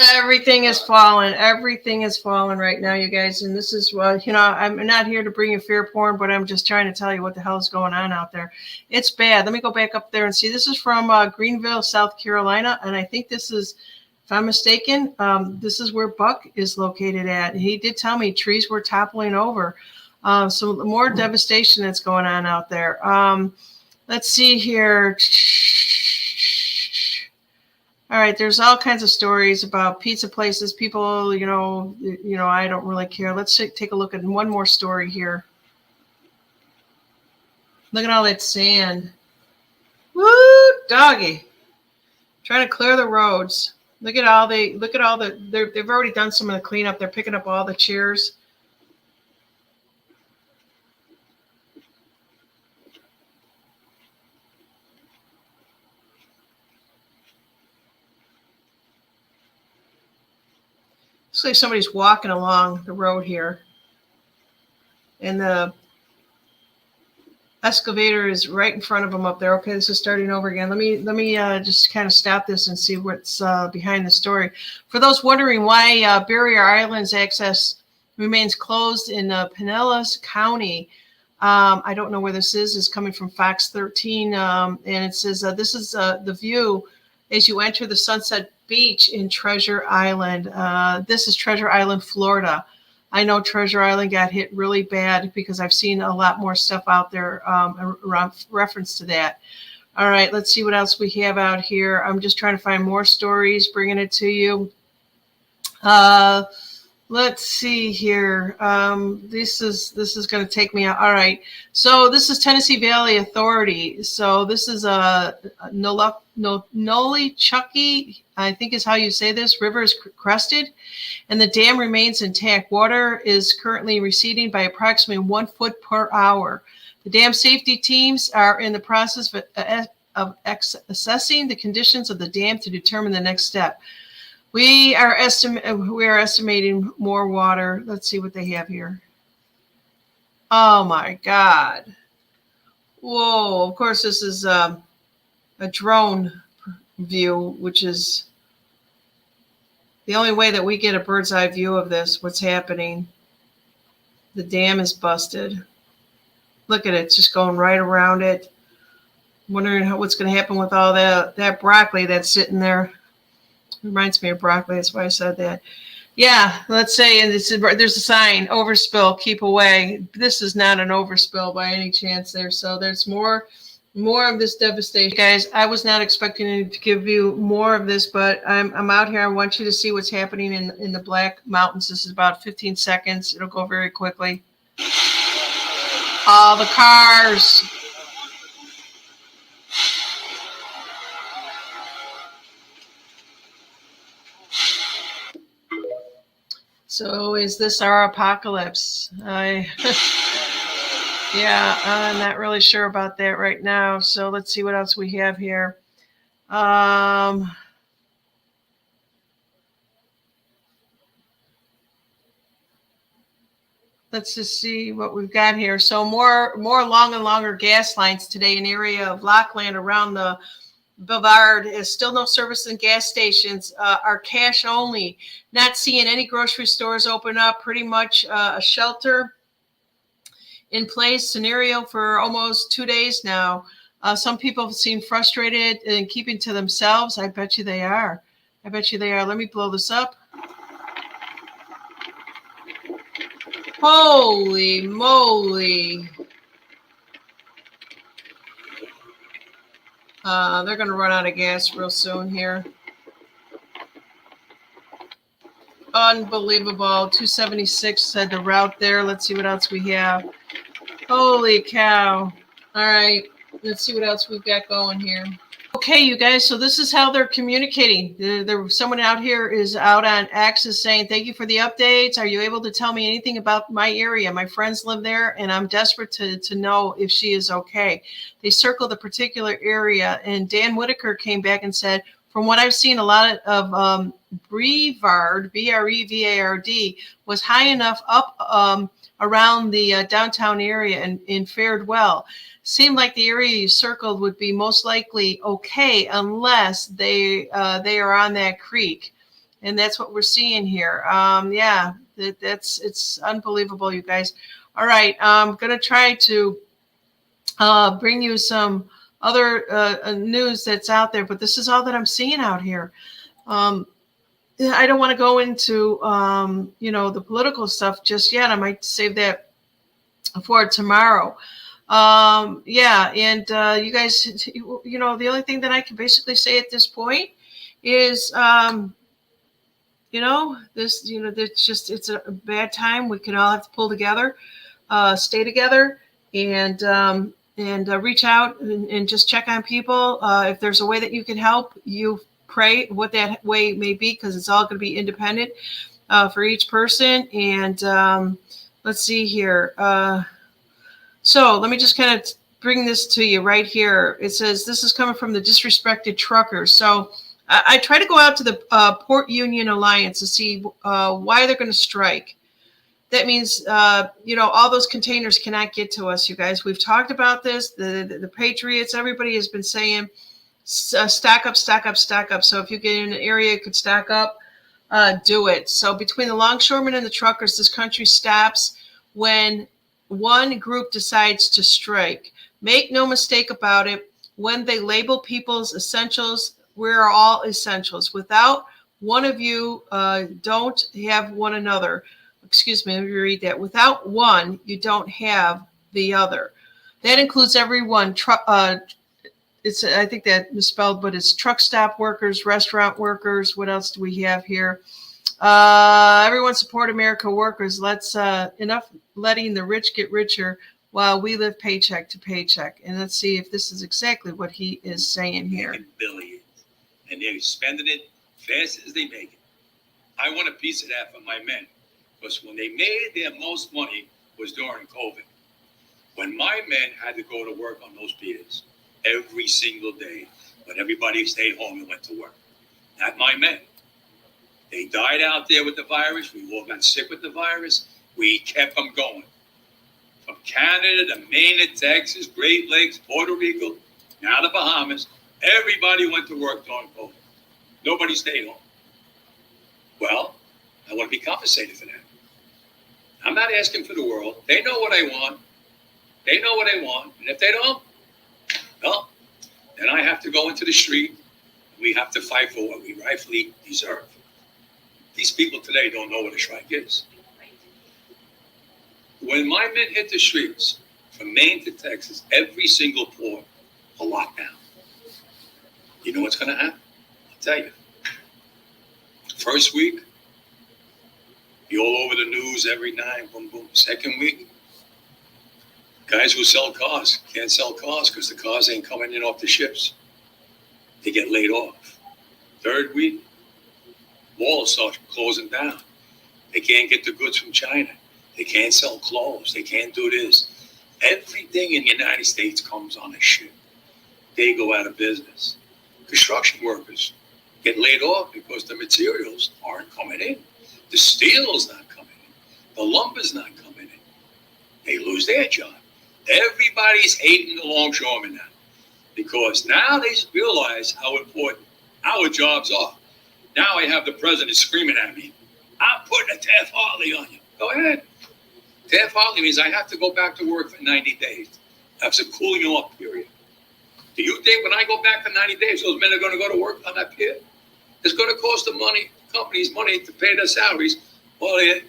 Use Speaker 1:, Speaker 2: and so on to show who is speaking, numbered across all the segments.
Speaker 1: Everything is falling. Everything is falling right now, you guys. And this is what, I'm not here to bring you fear porn, but I'm just trying to tell you what the hell is going on out there. It's bad. Let me go back up there and see. This is from Greenville, South Carolina. And I think this is, if I'm mistaken, this is where Buck is located at. He did tell me trees were toppling over. So more devastation that's going on out there. Let's see here. All right, there's all kinds of stories about pizza places. People, I don't really care. Let's take a look at one more story here. Look at all that sand. Woo, doggy. Trying to clear the roads. They've already done some of the cleanup. They're picking up all the chairs. Looks like somebody's walking along the road here. And the excavator is right in front of them up there. Okay, this is starting over again. Let me just kind of stop this and see what's behind the story. For those wondering why Barrier Island's access remains closed in Pinellas County, I don't know where this is. It's coming from Fox 13, and it says this is the view as you enter the Sunset Beach in Treasure Island. This is Treasure Island, Florida. I know Treasure Island got hit really bad because I've seen a lot more stuff out there around reference to that. All right, let's see what else we have out here. I'm just trying to find more stories, bringing it to you. Let's see here. This is going to take me out. All right. So this is Tennessee Valley Authority. So this is Nolichucky, I think is how you say this. River is crested, and the dam remains intact. Water is currently receding by approximately 1 foot per hour. The dam safety teams are in the process of assessing the conditions of the dam to determine the next step. We are estimating more water. Let's see what they have here. Oh my God. Whoa. Of course, this is a drone view, which is the only way that we get a bird's eye view of this, what's happening. The dam is busted. Look at it. It's just going right around it. Wondering what's going to happen with all that broccoli that's sitting there. Reminds me of broccoli. That's why I said that. Yeah, let's say, and there's a sign, overspill, keep away. This is not an overspill by any chance there. So there's more of this devastation. Guys, I was not expecting to give you more of this, but I'm out here. I want you to see what's happening in the Black Mountains. This is about 15 seconds. It'll go very quickly. All the cars. So is this our apocalypse? Yeah, I'm not really sure about that right now. So let's see what else we have here. Let's just see what we've got here. So more long and longer gas lines today in the area of Lockland around the Boulevard. Is still no service in gas stations, are cash only. Not seeing any grocery stores open up. Pretty much a shelter in place scenario for almost 2 days now. Some people seem frustrated and keeping to themselves. I bet you they are. Let me blow this up. Holy moly. They're going to run out of gas real soon here. Unbelievable. 276 said the route there. Let's see what else we have. Holy cow. All right. Let's see what else we've got going here. Okay, you guys. So this is how they're communicating. Someone out here is out on Axis saying, thank you for the updates. Are you able to tell me anything about my area? My friends live there, and I'm desperate to know if she is okay. They circled a particular area, and Dan Whitaker came back and said, from what I've seen, a lot of Brevard, Brevard, was high enough up around the downtown area and fared well. Seemed like the area you circled would be most likely okay unless they are on that creek. And that's what we're seeing here. Yeah, it's unbelievable, you guys. All right, I'm gonna try to bring you some other news that's out there, but this is all that I'm seeing out here. I don't want to go into the political stuff just yet. I might save that for tomorrow. Yeah, and you guys, the only thing that I can basically say at this point is it's a bad time. We can all have to pull together, stay together, and reach out and just check on people. If there's a way that you can help, you pray what that way may be, because it's all going to be independent for each person. And let's see here. So let me just kind of bring this to you right here. It says this is coming from the Disrespected Truckers. So I try to go out to the Port Union Alliance to see why they're going to strike. That means, all those containers cannot get to us, you guys. We've talked about this. The Patriots, everybody has been saying, stack up, stack up, stack up. So if you get in an area you could stack up, do it. So between the longshoremen and the truckers, this country stops when one group decides to strike. Make no mistake about it. When they label people's essentials, we're all essentials. Without one of you, don't have one another. Excuse me, let me read that. Without one, you don't have the other. That includes everyone. I think that misspelled, but it's truck stop workers, restaurant workers. What else do we have here? Everyone support America workers. Let's enough letting the rich get richer while we live paycheck to paycheck. And let's see if this is exactly what he is saying here.
Speaker 2: Billions, and they're spending it fast as they make it. I want a piece of that for my men, because when they made their most money was during COVID. When my men had to go to work on those piers every single day, when everybody stayed home and went to work. Not my men. They died out there with the virus. We all got sick with the virus. We kept them going. From Canada to Maine to Texas, Great Lakes, Puerto Rico, now the Bahamas, everybody went to work during COVID. Nobody stayed home. Well, I want to be compensated for that. I'm not asking for the world. They know what I want. They know what I want. And if they don't, well, then I have to go into the street. We have to fight for what we rightfully deserve. These people today don't know what a strike is. When my men hit the streets, from Maine to Texas, every single port, a lockdown. You know what's going to happen? I'll tell you. First week, be all over the news every night, boom, boom. Second week, guys who sell cars can't sell cars because the cars ain't coming in off the ships. They get laid off. Third week, malls start closing down. They can't get the goods from China. They can't sell clothes. They can't do this. Everything in the United States comes on a ship. They go out of business. Construction workers get laid off because the materials aren't coming in. The steel's not coming in. The lumber's not coming in. They lose their job. Everybody's hating the longshoremen now because now they realize how important our jobs are. Now I have the president screaming at me, I'm putting a Taft-Hartley on you. Go ahead. Taft-Hartley means I have to go back to work for 90 days. That's a cooling off period. Do you think when I go back for 90 days, those men are going to go to work on that pier? It's going to cost the companies money to pay their salaries. Well, they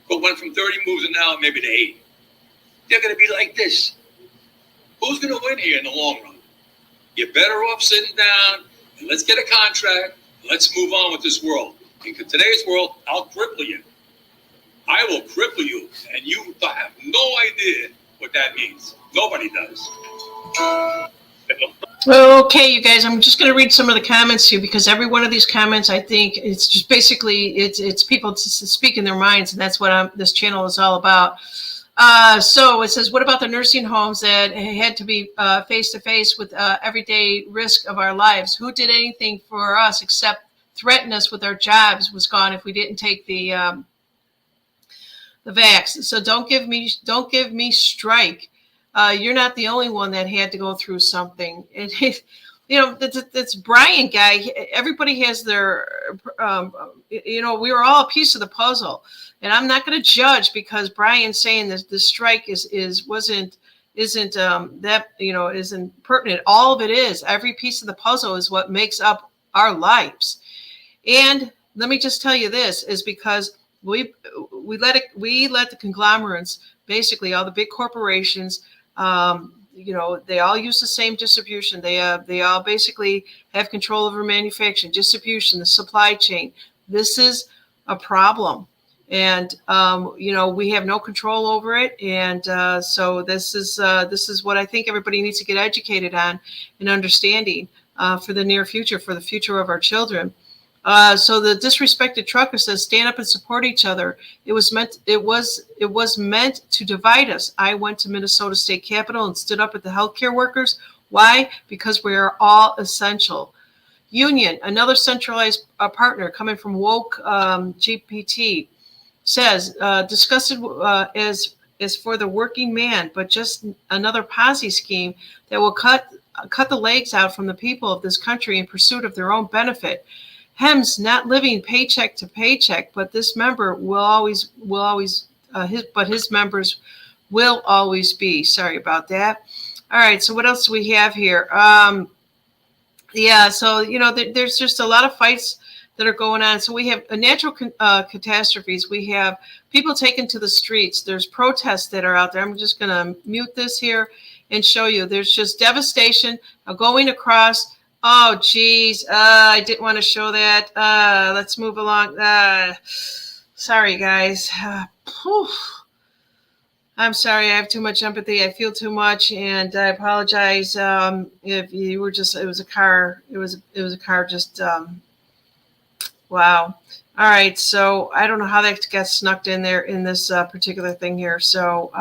Speaker 2: went from 30 moves an hour maybe to 80. They're going to be like this. Who's going to win here in the long run? You're better off sitting down and let's get a contract. Let's move on with this world. In today's world, I'll cripple you. I will cripple you, and you have no idea what that means. Nobody does.
Speaker 1: Okay, you guys, I'm just going to read some of the comments here because every one of these comments, I think it's just basically it's people speaking their minds, and that's what this channel is all about. So it says, what about the nursing homes that had to be face to face with everyday risk of our lives? Who did anything for us except threaten us with our jobs was gone if we didn't take the vax? So don't give me strike. You're not the only one that had to go through something. It That's Brian guy. Everybody has their, we were all a piece of the puzzle, and I'm not going to judge because Brian's saying that the strike isn't pertinent. All of it is. Every piece of the puzzle is what makes up our lives. And let me just tell you this is because we let the conglomerates, basically all the big corporations, they all use the same distribution. They all basically have control over manufacturing, distribution, the supply chain. This is a problem. And, we have no control over it. And so this is what I think everybody needs to get educated on and understanding for the near future, for the future of our children. So the disrespected trucker says, stand up and support each other. It was meant to divide us. I went to Minnesota State Capitol and stood up at the healthcare workers. Why? Because we are all essential. Union, another centralized partner coming from woke GPT, says disgusted as for the working man, but just another Ponzi scheme that will cut the legs out from the people of this country in pursuit of their own benefit. Hems not living paycheck to paycheck, but this member his members will always be. Sorry about that. All right. So what else do we have here? So there's just a lot of fights that are going on. So we have natural catastrophes. We have people taken to the streets. There's protests that are out there. I'm just going to mute this here and show you. There's just devastation going across. Oh, geez. I didn't want to show that. Let's move along. Sorry, guys. I'm sorry. I have too much empathy. I feel too much, and I apologize. If you were it was a car. It was a car. Just wow. All right. So I don't know how that got snuck in there in this particular thing here. So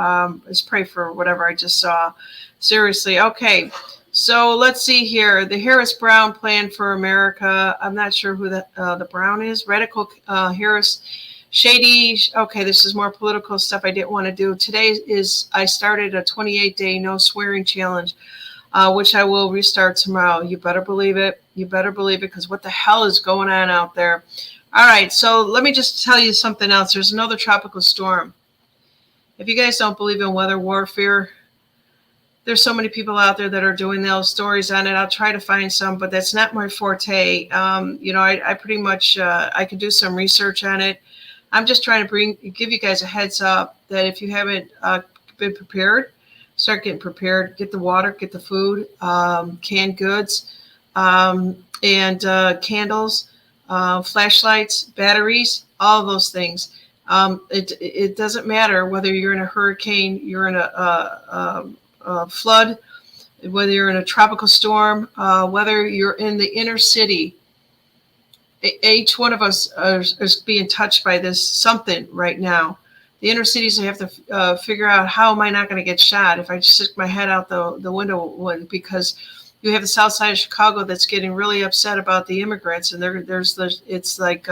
Speaker 1: let's pray for whatever I just saw. Seriously. Okay. So let's see here. The Harris Brown Plan for America. I'm not sure who the Brown is. Radical Harris. Shady. Okay, this is more political stuff I didn't want to do. Today I started a 28-day no swearing challenge, which I will restart tomorrow. You better believe it. You better believe it, because what the hell is going on out there? All right, so let me just tell you something else. There's another tropical storm. If you guys don't believe in weather warfare, there's so many people out there that are doing those stories on it. I'll try to find some, but that's not my forte. I pretty much I could do some research on it. I'm just trying to give you guys a heads up that if you haven't been prepared, start getting prepared. Get the water, get the food, canned goods, and candles, flashlights, batteries, all of those things. It doesn't matter whether you're in a hurricane, you're in a flood, whether you're in a tropical storm, whether you're in the inner city. Each one of us is being touched by this something right now. The inner cities, I have to figure out, how am I not going to get shot if I just stick my head out the window? Because you have the south side of Chicago that's getting really upset about the immigrants, and it's like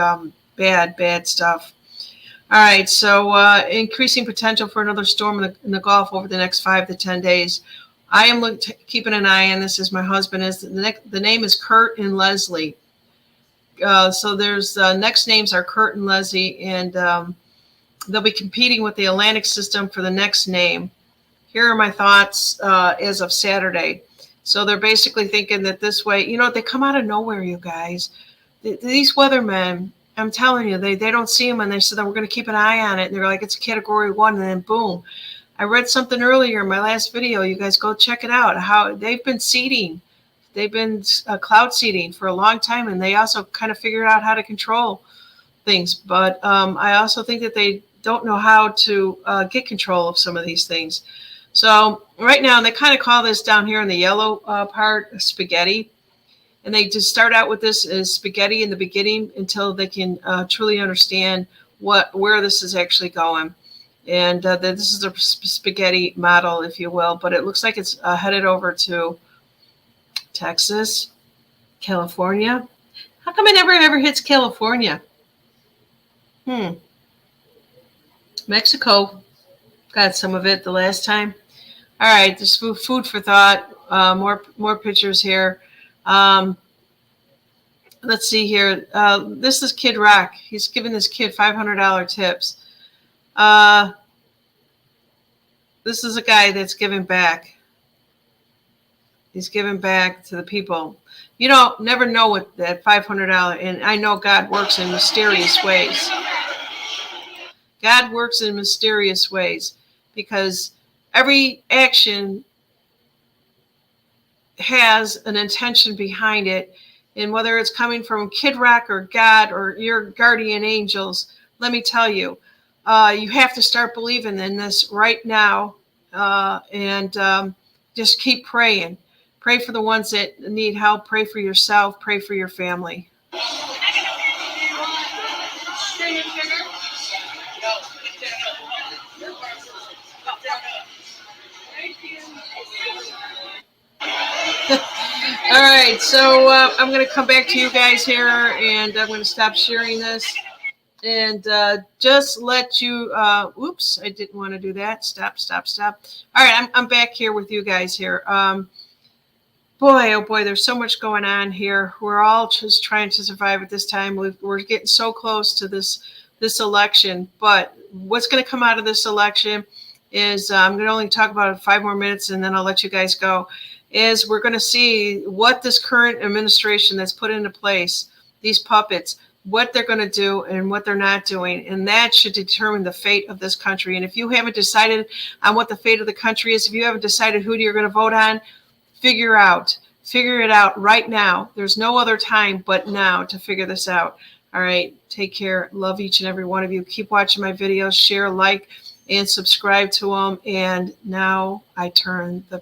Speaker 1: bad stuff. All right, so increasing potential for another storm in the Gulf over the next 5 to 10 days. I am keeping an eye on this, as my husband is. The name is Kurt and Leslie. So there's next names are Kurt and Leslie, and they'll be competing with the Atlantic system for the next name. Here are my thoughts as of Saturday. So they're basically thinking that this way, they come out of nowhere, you guys. These weathermen, I'm telling you, they don't see them, and they said that we're going to keep an eye on it. And they're like, it's a category 1, and then boom. I read something earlier in my last video. You guys go check it out, how they've been seeding. They've been cloud seeding for a long time, and they also kind of figured out how to control things. But I also think that they don't know how to get control of some of these things. So right now, they kind of call this down here in the yellow part spaghetti. And they just start out with this as spaghetti in the beginning until they can truly understand where this is actually going. And this is a spaghetti model, if you will. But it looks like it's headed over to Texas, California. How come it never ever hits California? Mexico got some of it the last time. All right, there's food for thought. More pictures here. Let's see here. This is Kid Rock. He's giving this kid $500 tips. This is a guy that's giving back. He's giving back to the people. You don't never know what that $500, and I know God works in mysterious ways. God works in mysterious ways because every action has an intention behind it. And whether it's coming from Kid Rock or God or your guardian angels, let me tell you, you have to start believing in this right now, and just keep praying. Pray for the ones that need help. Pray for yourself. Pray for your family. All right, so I'm going to come back to you guys here, and I'm going to stop sharing this. And just let you, oops, I didn't want to do that. Stop. All right, I'm back here with you guys here. Boy, oh boy, there's so much going on here. We're all just trying to survive at this time. We're getting so close to this election. But what's going to come out of this election is, I'm going to only talk about it 5 more minutes, and then I'll let you guys go, is we're going to see what this current administration that's put into place, these puppets, what they're going to do and what they're not doing. And that should determine the fate of this country. And if you haven't decided on what the fate of the country is, if you haven't decided who you're going to vote on, figure it out right now. There's no other time but now to figure this out. All right. Take care. Love each and every one of you. Keep watching my videos, share, like, and subscribe to them. And now I turn the